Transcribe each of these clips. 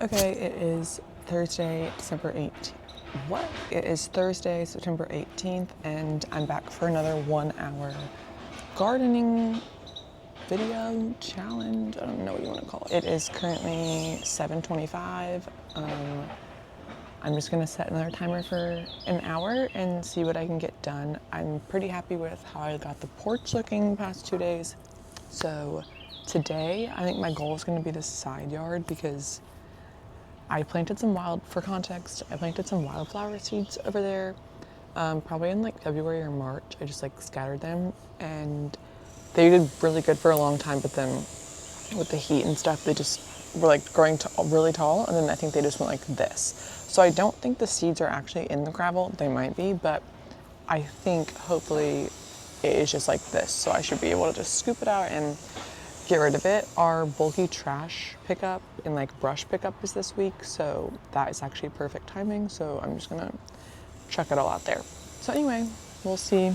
Okay, it is Thursday, December 18th. What? It is Thursday, September 18th, and I'm back for another 1 hour gardening video challenge. I don't know what you want to call it. It is currently 7:25. I'm just gonna set another timer for an hour and see what I can get done. I'm pretty happy with how I got the porch looking the past 2 days. So today, I think my goal is gonna be the side yard because I planted for context, I planted some wildflower seeds over there, probably in like February or March. I just like scattered them and they did really good for a long time, but then with the heat and stuff, they just were like growing really tall, and then I think they just went like this. So I don't think the seeds are actually in the gravel. They might be, but I think hopefully it is just like this. So I should be able to just scoop it out and get rid of it. Our bulky trash pickup and like brush pickup is this week, so that is actually perfect timing. So I'm just gonna chuck it all out there. So anyway, we'll see.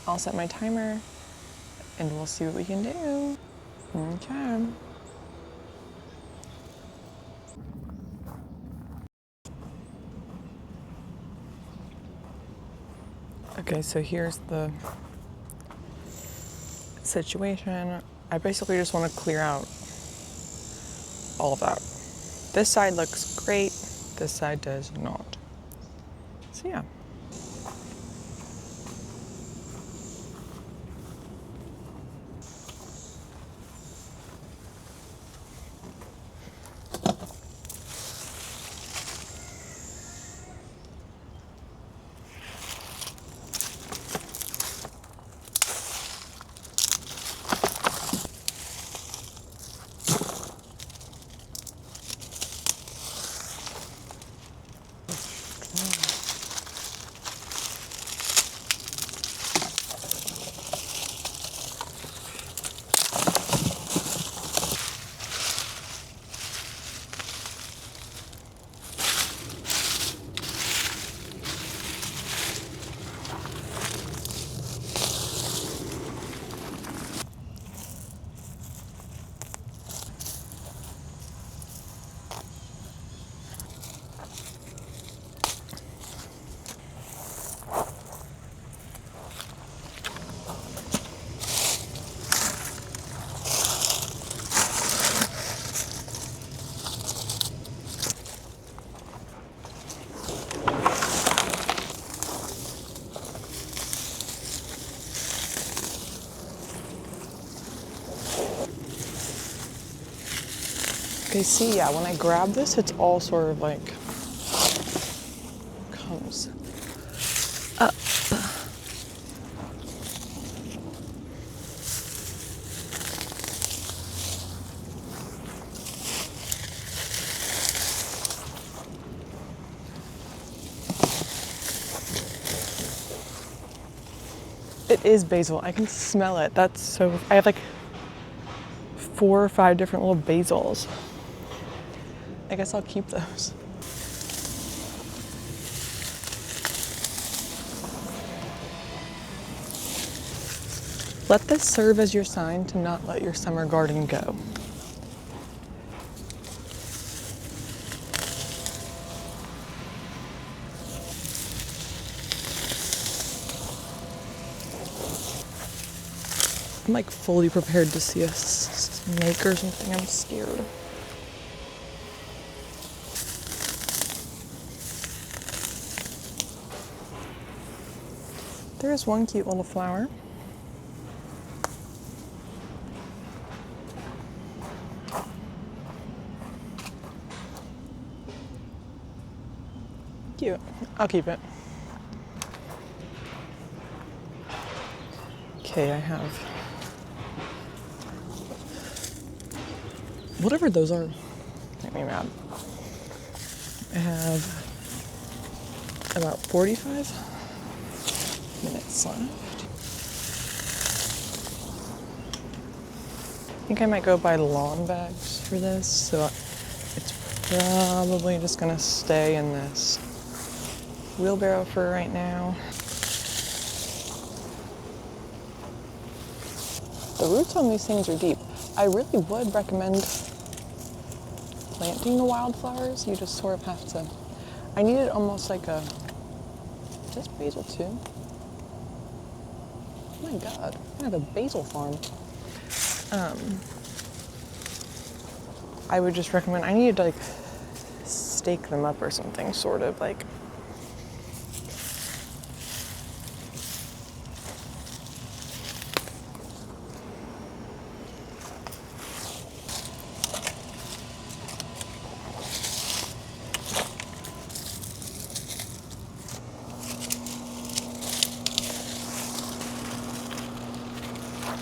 I'll set my timer and we'll see what we can do. Okay. Okay, so here's the situation. I basically just want to clear out all of that. This side looks great, this side does not. So yeah. Okay, see, yeah, when I grab this, it's all sort of like comes up. It is basil. I can smell it. That's so. I have like 4 or 5 different little basils. I guess I'll keep those. Let this serve as your sign to not let your summer garden go. I'm like fully prepared to see a snake or something. I'm scared. There is one cute little flower. Cute. I'll keep it. Okay, I have whatever those are. Make me mad. I have about 45 minutes left. I think I might go buy lawn bags for this, so it's probably just gonna stay in this wheelbarrow for right now. The roots on these things are deep. I really would recommend planting the wildflowers. You just sort of have to, I needed almost like a, is this basil too? Oh my God, I have a basil farm. I would just recommend, I needed to like stake them up or something, sort of like.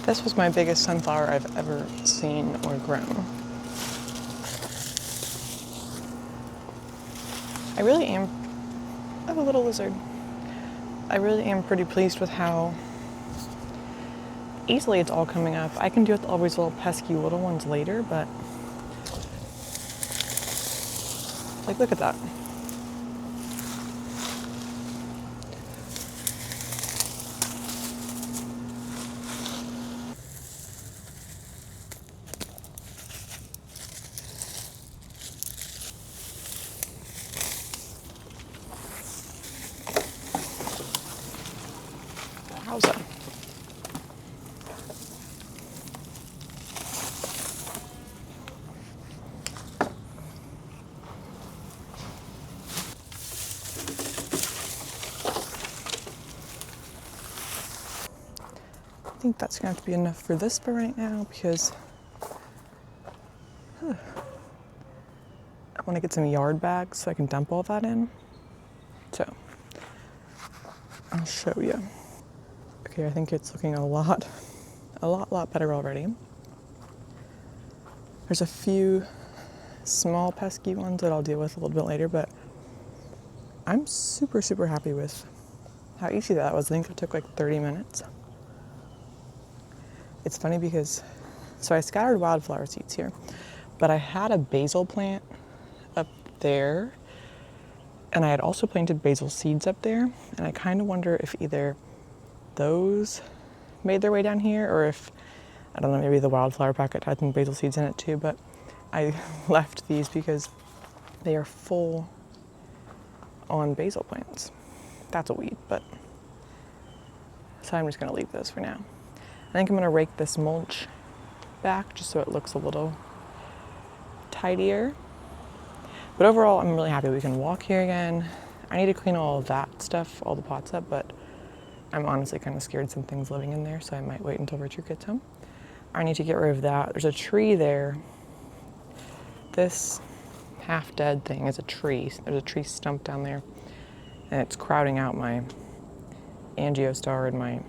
This was my biggest sunflower I've ever seen or grown. I really am, I have a little lizard. I really am pretty pleased with how easily it's all coming up. I can deal with all these little pesky little ones later, but like, look at that. How's that? I think that's gonna have to be enough for this for right now because I want to get some yard bags so I can dump all that in. So I'll show you. Okay, I think it's looking a lot better already. There's a few small pesky ones that I'll deal with a little bit later, but I'm super happy with how easy that was. I think it took like 30 minutes. It's funny because, so I scattered wildflower seeds here, but I had a basil plant up there, and I had also planted basil seeds up there, and I kind of wonder if either those made their way down here, or if, I don't know, maybe the wildflower packet had some basil seeds in it too, but I left these because they are full on basil plants. That's a weed, but, so I'm just gonna leave those for now. I think I'm gonna rake this mulch back just so it looks a little tidier. But overall, I'm really happy we can walk here again. I need to clean all of that stuff, all the pots up, but I'm honestly kind of scared something's living in there, so I might wait until Richard gets home. I need to get rid of that. There's a tree there. This half dead thing is a tree. There's a tree stump down there, and it's crowding out my angiostar and my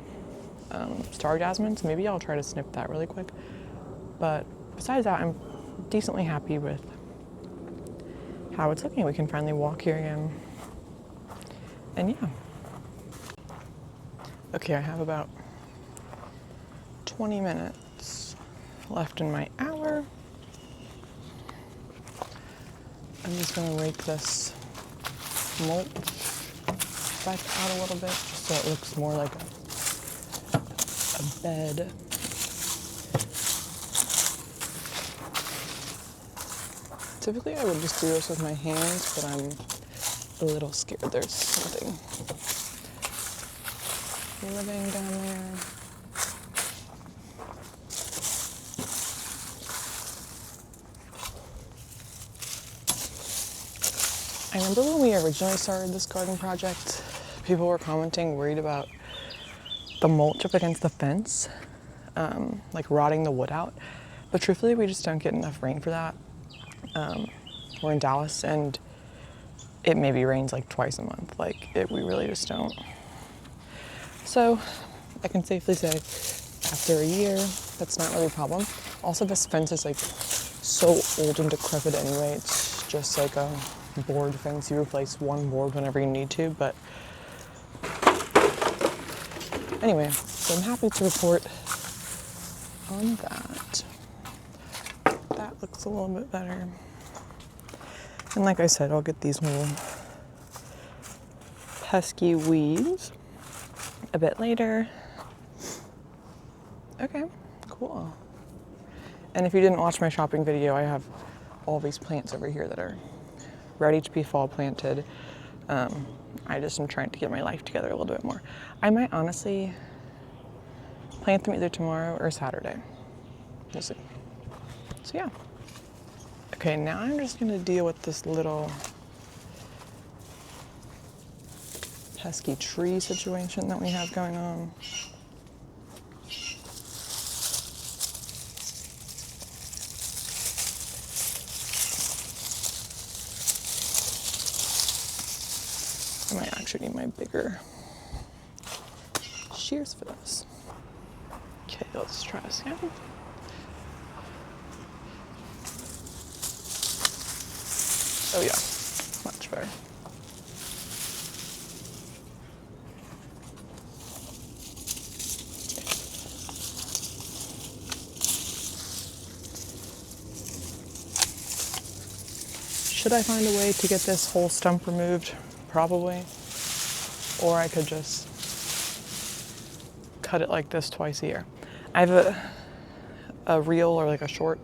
star jasmine, so maybe I'll try to snip that really quick. But besides that, I'm decently happy with how it's looking. We can finally walk here again. And yeah. Okay, I have about 20 minutes left in my hour. I'm just gonna rake this mulch back out a little bit just so it looks more like a bed. Typically I would just do this with my hands, but I'm a little scared there's something living down there. I remember when we originally started this garden project, people were commenting, worried about the mulch up against the fence, like rotting the wood out. But truthfully, we just don't get enough rain for that. We're in Dallas, and it maybe rains like twice a month. We really just don't. So I can safely say, after a year, that's not really a problem. Also, this fence is like so old and decrepit anyway. It's just like a board fence. You replace one board whenever you need to, but anyway, so I'm happy to report on that. That looks a little bit better. And like I said, I'll get these little pesky weeds a bit later. Okay, cool. And if you didn't watch my shopping video, I have all these plants over here that are ready to be fall planted. I just am trying to get my life together a little bit more. I might honestly plant them either tomorrow or Saturday. We'll see. So yeah. Okay, now I'm just gonna deal with this little pesky tree situation that we have going on. I might actually need my bigger shears for this. Okay, let's try this again. Oh yeah, much better. Should I find a way to get this whole stump removed? Probably. Or I could just cut it like this twice a year. I have a reel or like a short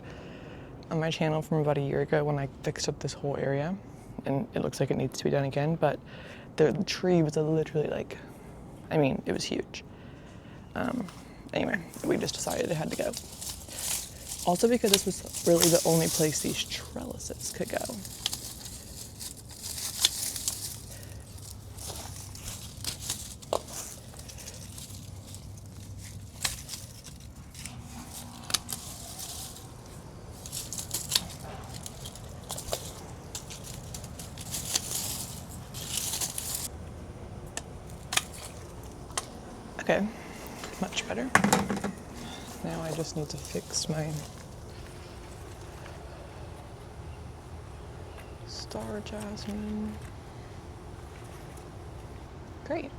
on my channel from about a year ago when I fixed up this whole area, and it looks like it needs to be done again, but the tree was literally like, I mean, it was huge. Anyway, we just decided it had to go. Also because this was really the only place these trellises could go. Okay, much better. Now I just need to fix my star jasmine. Great.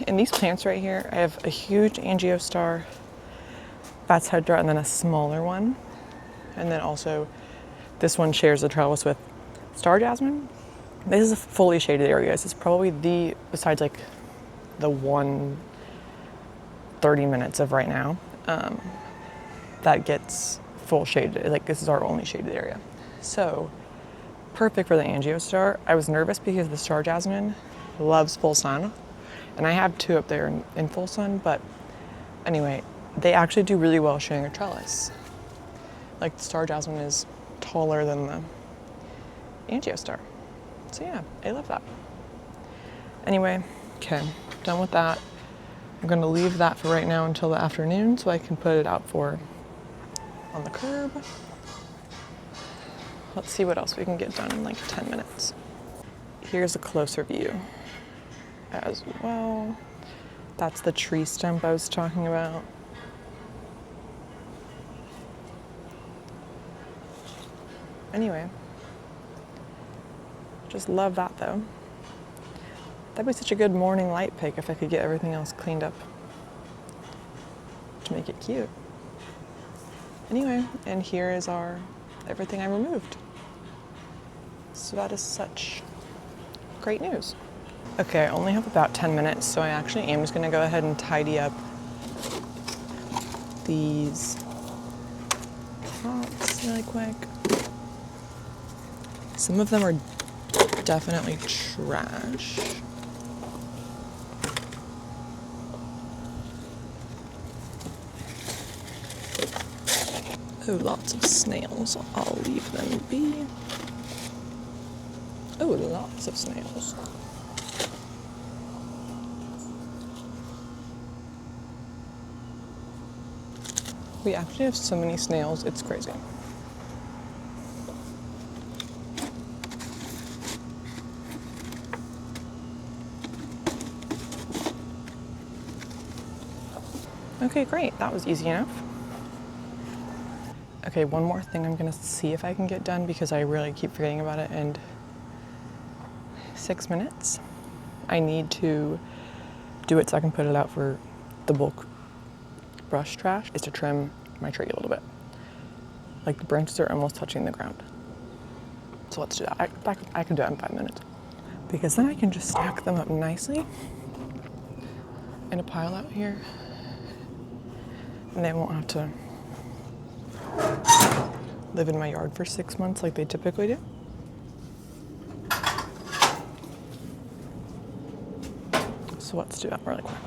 In these plants right here, I have a huge angiostar, Bats Hedera, and then a smaller one. And then also this one shares a trellis with star jasmine. This is a fully shaded area. This is probably besides like the 30 minutes of right now, that gets full shaded. Like this is our only shaded area. So perfect for the angiostar. I was nervous because the star jasmine loves full sun. And I have two up there in full sun, but anyway, they actually do really well shading a trellis. Like the star jasmine is taller than the angiostar. So yeah, I love that. Anyway, okay, done with that. I'm gonna leave that for right now until the afternoon so I can put it out on the curb. Let's see what else we can get done in like 10 minutes. Here's a closer view as well. That's the tree stump I was talking about. Anyway. Just love that though. That'd be such a good morning light pick if I could get everything else cleaned up to make it cute. Anyway, and here is everything I removed. So that is such great news. Okay, I only have about 10 minutes, so I actually am just gonna go ahead and tidy up these pots really quick. Some of them are definitely trash. Oh, lots of snails. I'll leave them be. Oh, lots of snails. We actually have so many snails, it's crazy. Okay, great. That was easy enough. Okay, one more thing I'm gonna see if I can get done because I really keep forgetting about it in 6 minutes. I need to do it so I can put it out for the bulk brush trash, is to trim my tree a little bit. Like the branches are almost touching the ground. So let's do that. I can do that in 5 minutes. Because then I can just stack them up nicely in a pile out here. And they won't have to live in my yard for 6 months like they typically do. So let's do that really quick.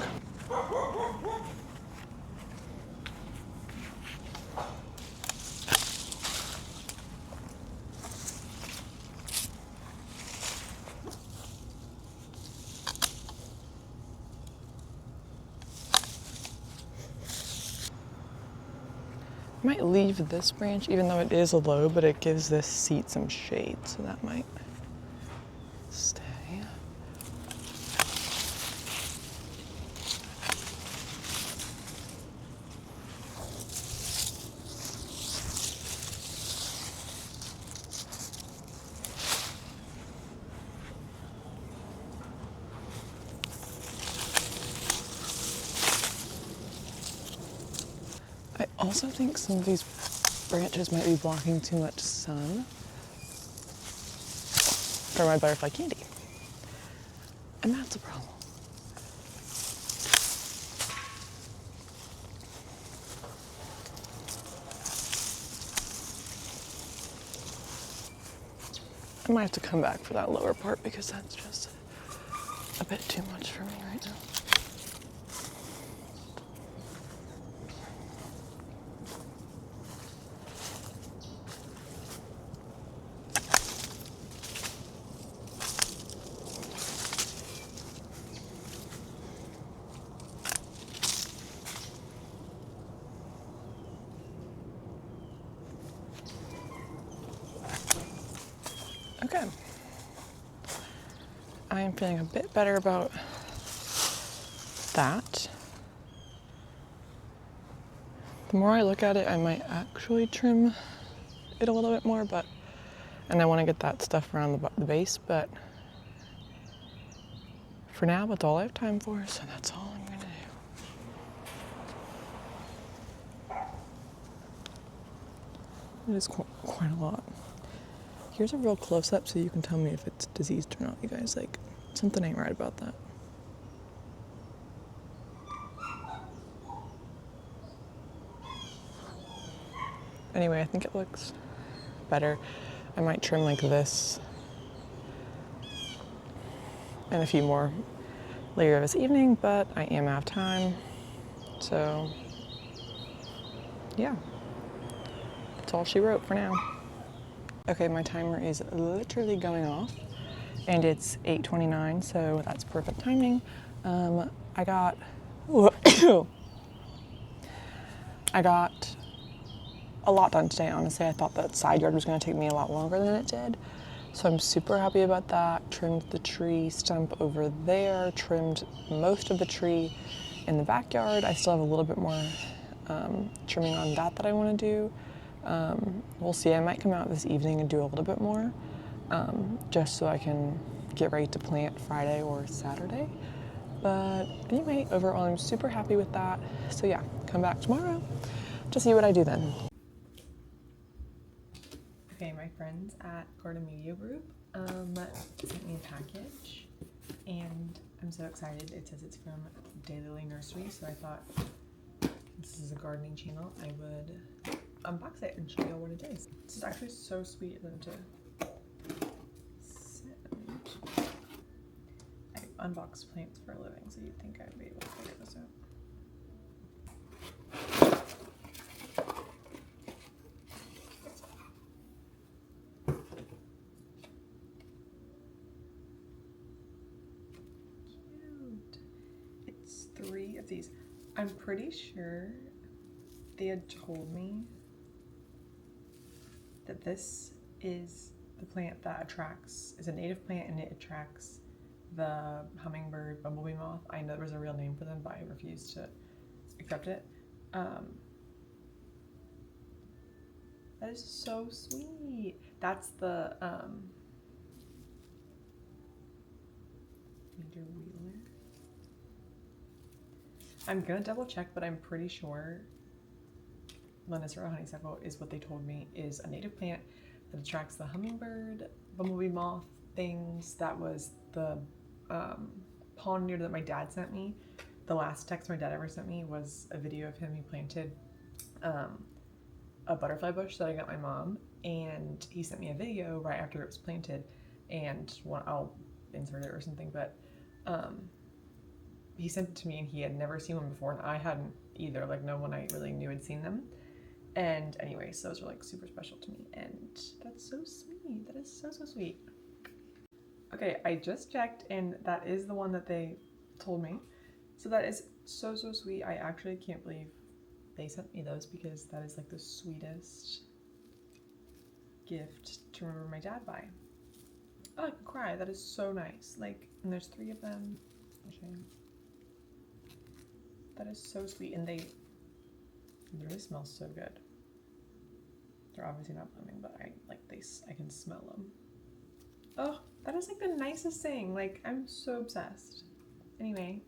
I might leave this branch, even though it is low, but it gives this seat some shade, so that might stay. I also think some of these branches might be blocking too much sun for my butterfly candy. And that's a problem. I might have to come back for that lower part because that's just a bit too much for me right now. Okay. I am feeling a bit better about that. The more I look at it, I might actually trim it a little bit more, and I want to get that stuff around the base, but for now, that's all I have time for, so that's all I'm gonna do. It is quite a lot. Here's a real close-up so you can tell me if it's diseased or not, you guys. Like, something ain't right about that. Anyway, I think it looks better. I might trim like this and a few more later this evening, but I am out of time. So, yeah. That's all she wrote for now. Okay, my timer is literally going off and it's 8:29, so that's perfect timing. I got a lot done today, honestly. I thought that side yard was gonna take me a lot longer than it did. So I'm super happy about that. Trimmed the tree stump over there, trimmed most of the tree in the backyard. I still have a little bit more trimming on that I wanna do. We'll see, I might come out this evening and do a little bit more, just so I can get ready to plant Friday or Saturday. But anyway, overall, I'm super happy with that. So yeah, come back tomorrow to see what I do then. Okay, my friends at Garden Media Group sent me a package, and I'm so excited. It says it's from Daylily Nursery, so I thought, this is a gardening channel, I would unbox it and show you what it is. This is actually so sweet of them to send. I unbox plants for a living, so you'd think I'd be able to figure this out. Cute. It's 3 of these. I'm pretty sure they had told me that this is the plant that is a native plant and it attracts the hummingbird, bumblebee moth. I know there was a real name for them, but I refused to accept it. That is so sweet. That's the Major Wheeler. I'm gonna double check, but I'm pretty sure Lonicera honeysuckle is what they told me is a native plant that attracts the hummingbird, bumblebee moth things. That was the pollinator that my dad sent me. The last text my dad ever sent me was a video of him. He planted a butterfly bush that I got my mom, and he sent me a video right after it was planted, and I'll insert it or something, but he sent it to me and he had never seen one before, and I hadn't either. Like, no one I really knew had seen them. And anyway, so those are like super special to me, and that's so sweet. That is so, so sweet. Okay, I just checked, and that is the one that they told me. So that is so, so sweet. I actually can't believe they sent me those, because that is like the sweetest gift to remember my dad by. Oh, I could cry. That is so nice. Like, and there's 3 of them. That is so sweet, and they really smell so good. They're obviously not blooming, but I can smell them. Oh, that is like the nicest thing. Like, I'm so obsessed. Anyway,